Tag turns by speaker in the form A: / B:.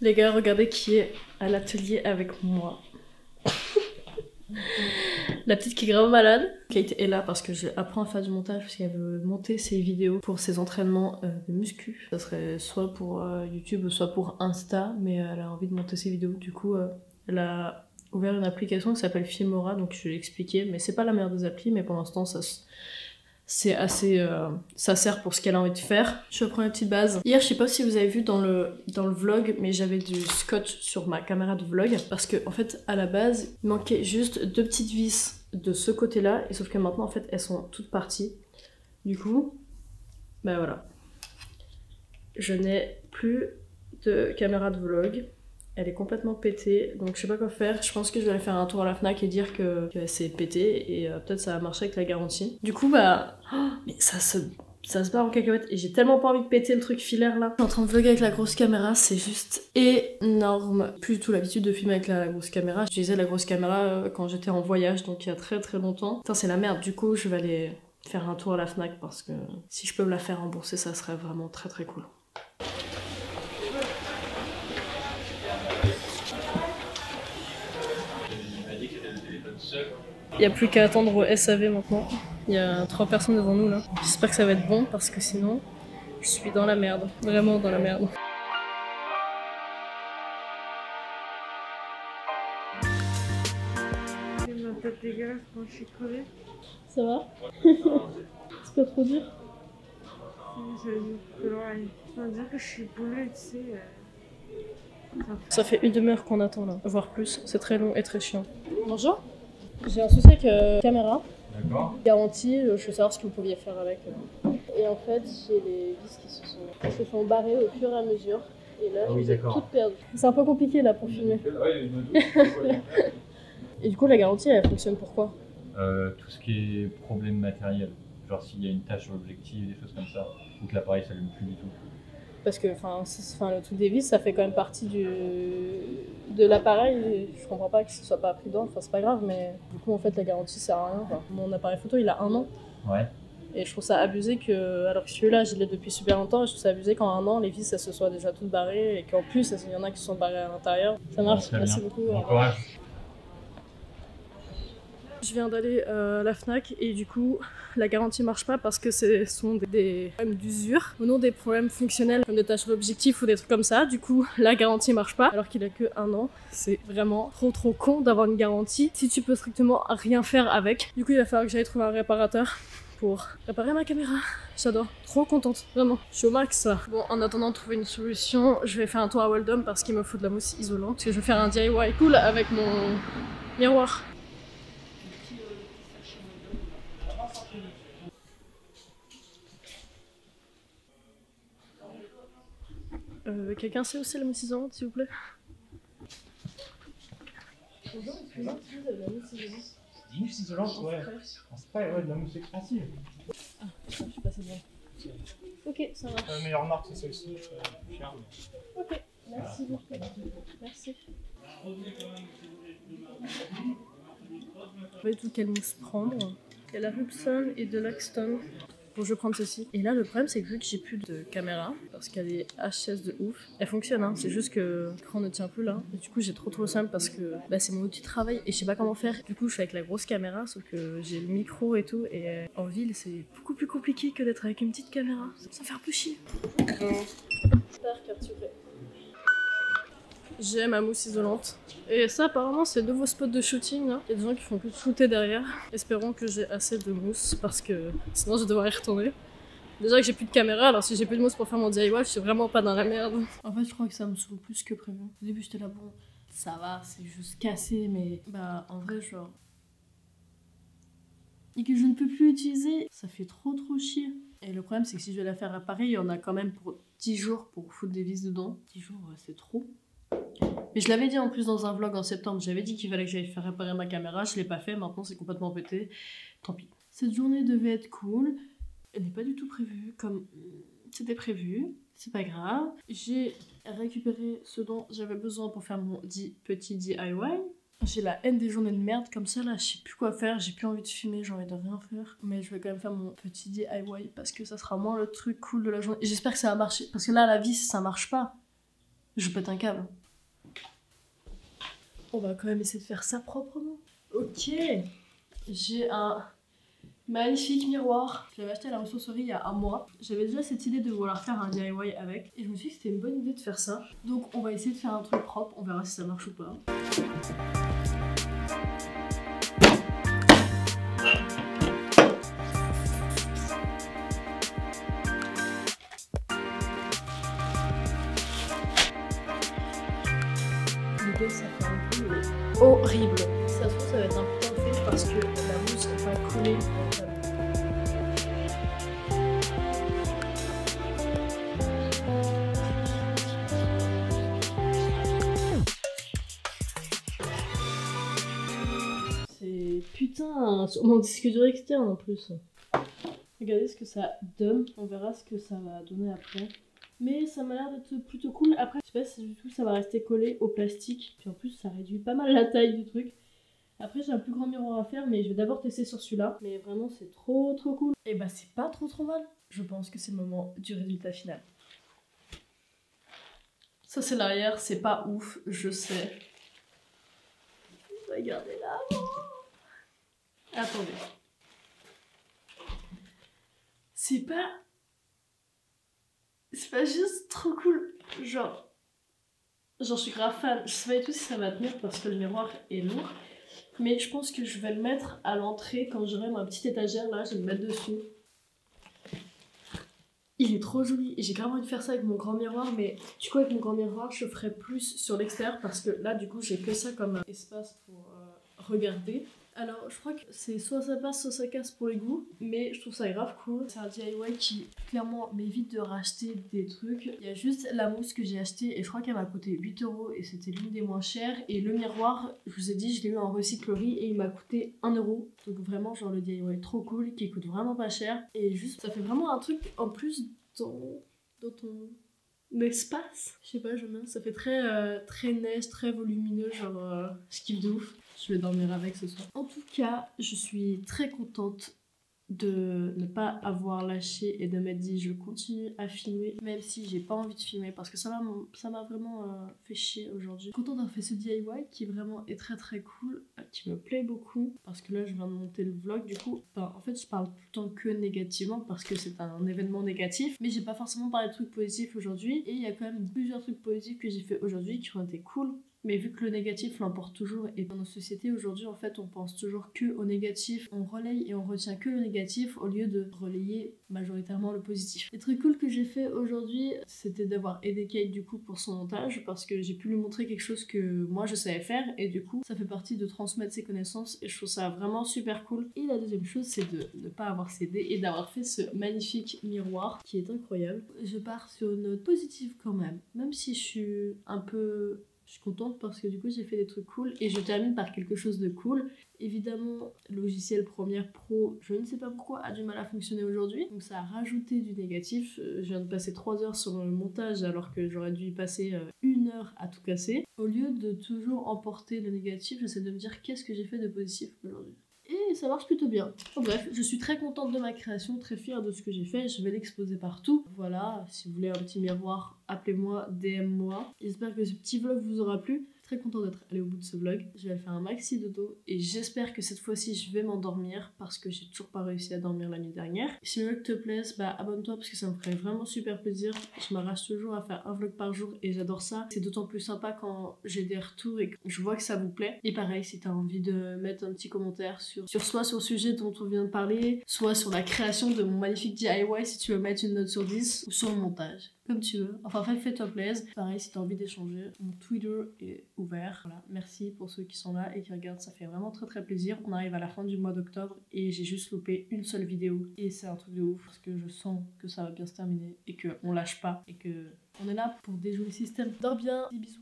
A: Les gars, regardez qui est à l'atelier avec moi. La petite qui est grave malade. Kate est là parce que j'apprends à faire du montage parce qu'elle veut monter ses vidéos pour ses entraînements de muscu. Ça serait soit pour YouTube, soit pour Insta, mais elle a envie de monter ses vidéos. Du coup, elle a ouvert une application qui s'appelle Filmora, donc je vais l'expliquer. Mais c'est pas la meilleure des applis, mais pour l'instant, c'est assez... ça sert pour ce qu'elle a envie de faire. Je reprends la petite base. Hier, je sais pas si vous avez vu dans le vlog, mais j'avais du scotch sur ma caméra de vlog. Parce que, en fait, à la base, il manquait juste 2 petites vis de ce côté-là. Et sauf que maintenant, en fait, elles sont toutes parties. Du coup, bah voilà. Je n'ai plus de caméra de vlog. Elle est complètement pétée, donc je sais pas quoi faire. Je pense que je vais aller faire un tour à la Fnac et dire que c'est pété et peut-être ça va marcher avec la garantie. Du coup, bah... Oh, mais ça se barre en cacahuète et j'ai tellement pas envie de péter le truc filaire là. Je suis en train de vlogger avec la grosse caméra, c'est juste énorme. Plus du tout l'habitude de filmer avec la grosse caméra. J'utilisais la grosse caméra quand j'étais en voyage, donc il y a très très longtemps. Putain, c'est la merde. Du coup, je vais aller faire un tour à la Fnac parce que si je peux me la faire rembourser, ça serait vraiment très très cool. Il n'y a plus qu'à attendre au SAV maintenant. Il y a 3 personnes devant nous là. J'espère que ça va être bon parce que sinon, je suis dans la merde. Vraiment dans la merde.
B: J'ai ma tête dégueulasse quand je suis crevée.
A: Ça va? C'est pas trop dur?
B: Ça veut dire que je suis boulée, tu sais.
A: Ça fait 1 demi-heure qu'on attend là, voire plus. C'est très long et très chiant. Bonjour. J'ai un souci avec caméra.
C: D'accord.
A: Garantie, je veux savoir ce que vous pouviez faire avec. Et en fait, j'ai les vis qui se sont barrées au fur et à mesure. Et là, je les ai toutes perdues. C'est un peu compliqué là pour filmer. Et du coup, la garantie, elle fonctionne pourquoi?
C: Tout ce qui est problème matériel. Genre s'il y a une tâche sur l'objectif, des choses comme ça, ou que l'appareil s'allume plus du tout.
A: Parce que le truc des vis, ça fait quand même partie de l'appareil. Je comprends pas que ce soit pas pris dedans, enfin c'est pas grave, mais du coup en fait la garantie sert à rien. Enfin, mon appareil photo il a 1 an.
C: Ouais.
A: Et je trouve ça abusé que, alors que celui-là je l'ai depuis super longtemps, et je trouve ça abusé qu'en 1 an les vis elles se soient déjà toutes barrées et qu'en plus il y en a qui se sont barrées à l'intérieur. Ça marche, merci beaucoup.
C: Bon courage.
A: Je viens d'aller à la Fnac et du coup la garantie marche pas parce que ce sont des problèmes d'usure ou non des problèmes fonctionnels comme des tâches d'objectif ou des trucs comme ça. Du coup la garantie marche pas alors qu'il a que 1 an. C'est vraiment trop con d'avoir une garantie si tu peux strictement rien faire avec. Du coup il va falloir que j'aille trouver un réparateur pour réparer ma caméra. J'adore, trop contente, vraiment. Je suis au max là. Bon, en attendant de trouver une solution, je vais faire un tour à Weldom parce qu'il me faut de la mousse isolante. Parce que je vais faire un DIY cool avec mon miroir. Quelqu'un sait où c'est la mousse isolante, s'il vous plaît? Bonjour, excusez-moi, vous avez de la mousse isolante?
D: Des mousses isolantes, ouais. En spray, ouais, de la mousse expansive.
A: Ah, je suis passée devant. Ok, ça marche.
D: La meilleure marque, c'est celle-ci. Cher, mais...
A: Ok, merci beaucoup. Merci. Je vais tout quelle mousse prendre. Il y a la Hubson et de l'Axton. Bon, je vais prendre ceci. Et là, le problème, c'est que vu que j'ai plus de caméra, parce qu'elle est HS de ouf, elle fonctionne, hein. C'est juste que l'écran ne tient plus là. Et du coup, j'ai trop simple parce que bah, c'est mon outil de travail et je sais pas comment faire. Du coup, je suis avec la grosse caméra, sauf que j'ai le micro et tout. Et en ville, c'est beaucoup plus compliqué que d'être avec une petite caméra. Ça me fait un peu chier. J'espère que tu fais. J'ai ma mousse isolante. Et ça, apparemment, c'est le nouveau spot de shooting. Là. Il y a des gens qui font que de shooter derrière. Espérons que j'ai assez de mousse parce que sinon je devrais y retourner. Déjà que j'ai plus de caméra, alors si j'ai plus de mousse pour faire mon DIY, je suis vraiment pas dans la merde. En fait, je crois que ça me saoule plus que prévu. Au début, j'étais là, bon, ça va, c'est juste cassé, mais bah, en vrai, genre. Et que je ne peux plus utiliser, ça fait trop chier. Et le problème, c'est que si je vais la faire réparer, il y en a quand même pour 10 jours pour foutre des vis dedans. 10 jours, c'est trop. Mais je l'avais dit en plus dans un vlog en septembre, j'avais dit qu'il fallait que j'aille faire réparer ma caméra, je l'ai pas fait, maintenant c'est complètement pété, tant pis. Cette journée devait être cool, elle n'est pas du tout prévue comme c'était prévu, c'est pas grave. J'ai récupéré ce dont j'avais besoin pour faire mon petit DIY. J'ai la haine des journées de merde comme ça là, je sais plus quoi faire, j'ai plus envie de filmer, j'ai envie de rien faire. Mais je vais quand même faire mon petit DIY parce que ça sera moins le truc cool de la journée. J'espère que ça va marcher, parce que là la vis ça marche pas. Je pète un câble. On va quand même essayer de faire ça proprement. Ok, j'ai un magnifique miroir. Je l'avais acheté à la ressourcerie il y a un mois. J'avais déjà cette idée de vouloir faire un DIY avec. Et je me suis dit que c'était une bonne idée de faire ça. Donc on va essayer de faire un truc propre. On verra si ça marche ou pas. L'idée, ça fait un peu horrible. Ça se trouve, ça va être un peu fait parce que la mousse va coller dans le tableau. C'est putain sur mon disque dur externe en plus. Regardez ce que ça donne. On verra ce que ça va donner après. Mais ça m'a l'air d'être plutôt cool. Après, je sais pas si du tout ça va rester collé au plastique. Puis en plus, ça réduit pas mal la taille du truc. Après, j'ai un plus grand miroir à faire, mais je vais d'abord tester sur celui-là. Mais vraiment, c'est trop cool. Et bah, c'est pas trop mal. Je pense que c'est le moment du résultat final. Ça, c'est l'arrière. C'est pas ouf, je sais. Regardez là. Attendez. C'est pas juste trop cool. Genre, je suis grave fan. Je sais pas du tout si ça va tenir parce que le miroir est lourd. Mais je pense que je vais le mettre à l'entrée quand j'aurai ma petite étagère là. Je vais le mettre dessus. Il est trop joli. Et j'ai grave envie de faire ça avec mon grand miroir. Mais du coup, avec mon grand miroir, je ferai plus sur l'extérieur parce que là, du coup, j'ai que ça comme espace pour regarder. Alors, je crois que c'est soit ça passe, soit ça casse pour les goûts, mais je trouve ça grave cool. C'est un DIY qui, clairement, m'évite de racheter des trucs. Il y a juste la mousse que j'ai achetée et je crois qu'elle m'a coûté 8 € et c'était l'une des moins chères. Et le miroir, je vous ai dit, je l'ai eu en recyclerie et il m'a coûté 1 €. Donc vraiment, genre le DIY trop cool, qui coûte vraiment pas cher. Et juste, ça fait vraiment un truc en plus dans ton espace. Je sais pas, j'aime bien. Ça fait très neige, très volumineux, genre je kiffe de ouf. Je vais dormir avec ce soir. En tout cas, je suis très contente de ne pas avoir lâché et de m'être dit je continue à filmer même si j'ai pas envie de filmer parce que ça m'a vraiment fait chier aujourd'hui. Contente d'avoir fait ce DIY qui vraiment est très cool, qui me plaît beaucoup parce que là je viens de monter le vlog du coup. Enfin, en fait je parle tout le temps que négativement parce que c'est un événement négatif mais j'ai pas forcément parlé de trucs positifs aujourd'hui et il y a quand même plusieurs trucs positifs que j'ai fait aujourd'hui qui ont été cool. Mais vu que le négatif l'emporte toujours et dans nos sociétés aujourd'hui en fait on pense toujours que au négatif, on relaye et on retient que le négatif au lieu de relayer majoritairement le positif. Les trucs cool que j'ai fait aujourd'hui c'était d'avoir aidé Kate du coup pour son montage parce que j'ai pu lui montrer quelque chose que moi je savais faire et du coup ça fait partie de transmettre ses connaissances et je trouve ça vraiment super cool. Et la deuxième chose c'est de ne pas avoir cédé et d'avoir fait ce magnifique miroir qui est incroyable. Je pars sur une note positive quand même si je suis un peu... Je suis contente parce que du coup j'ai fait des trucs cool et je termine par quelque chose de cool. Évidemment, le logiciel Premiere Pro, je ne sais pas pourquoi, a du mal à fonctionner aujourd'hui. Donc ça a rajouté du négatif. Je viens de passer 3 heures sur le montage alors que j'aurais dû y passer 1 heure à tout casser. Au lieu de toujours emporter le négatif, j'essaie de me dire qu'est-ce que j'ai fait de positif aujourd'hui. Et ça marche plutôt bien. En bref, je suis très contente de ma création, très fière de ce que j'ai fait. Je vais l'exposer partout. Voilà, si vous voulez un petit miroir, appelez-moi, DM-moi. J'espère que ce petit vlog vous aura plu. Très contente d'être allée au bout de ce vlog. Je vais faire un maxi dodo et j'espère que cette fois-ci je vais m'endormir parce que j'ai toujours pas réussi à dormir la nuit dernière. Si le vlog te plaise, bah abonne-toi parce que ça me ferait vraiment super plaisir. Je m'arrache toujours à faire un vlog par jour et j'adore ça. C'est d'autant plus sympa quand j'ai des retours et que je vois que ça vous plaît. Et pareil, si t'as envie de mettre un petit commentaire sur soit sur le sujet dont on vient de parler, soit sur la création de mon magnifique DIY si tu veux mettre une note sur 10 ou sur le montage. Comme tu veux. Enfin, fais-toi plaisir. Pareil, si t'as envie d'échanger, mon Twitter est ouvert. Voilà, merci pour ceux qui sont là et qui regardent. Ça fait vraiment très plaisir. On arrive à la fin du mois d'octobre et j'ai juste loupé une seule vidéo. Et c'est un truc de ouf parce que je sens que ça va bien se terminer et qu'on lâche pas et que on est là pour déjouer le système. Dors bien, des bisous.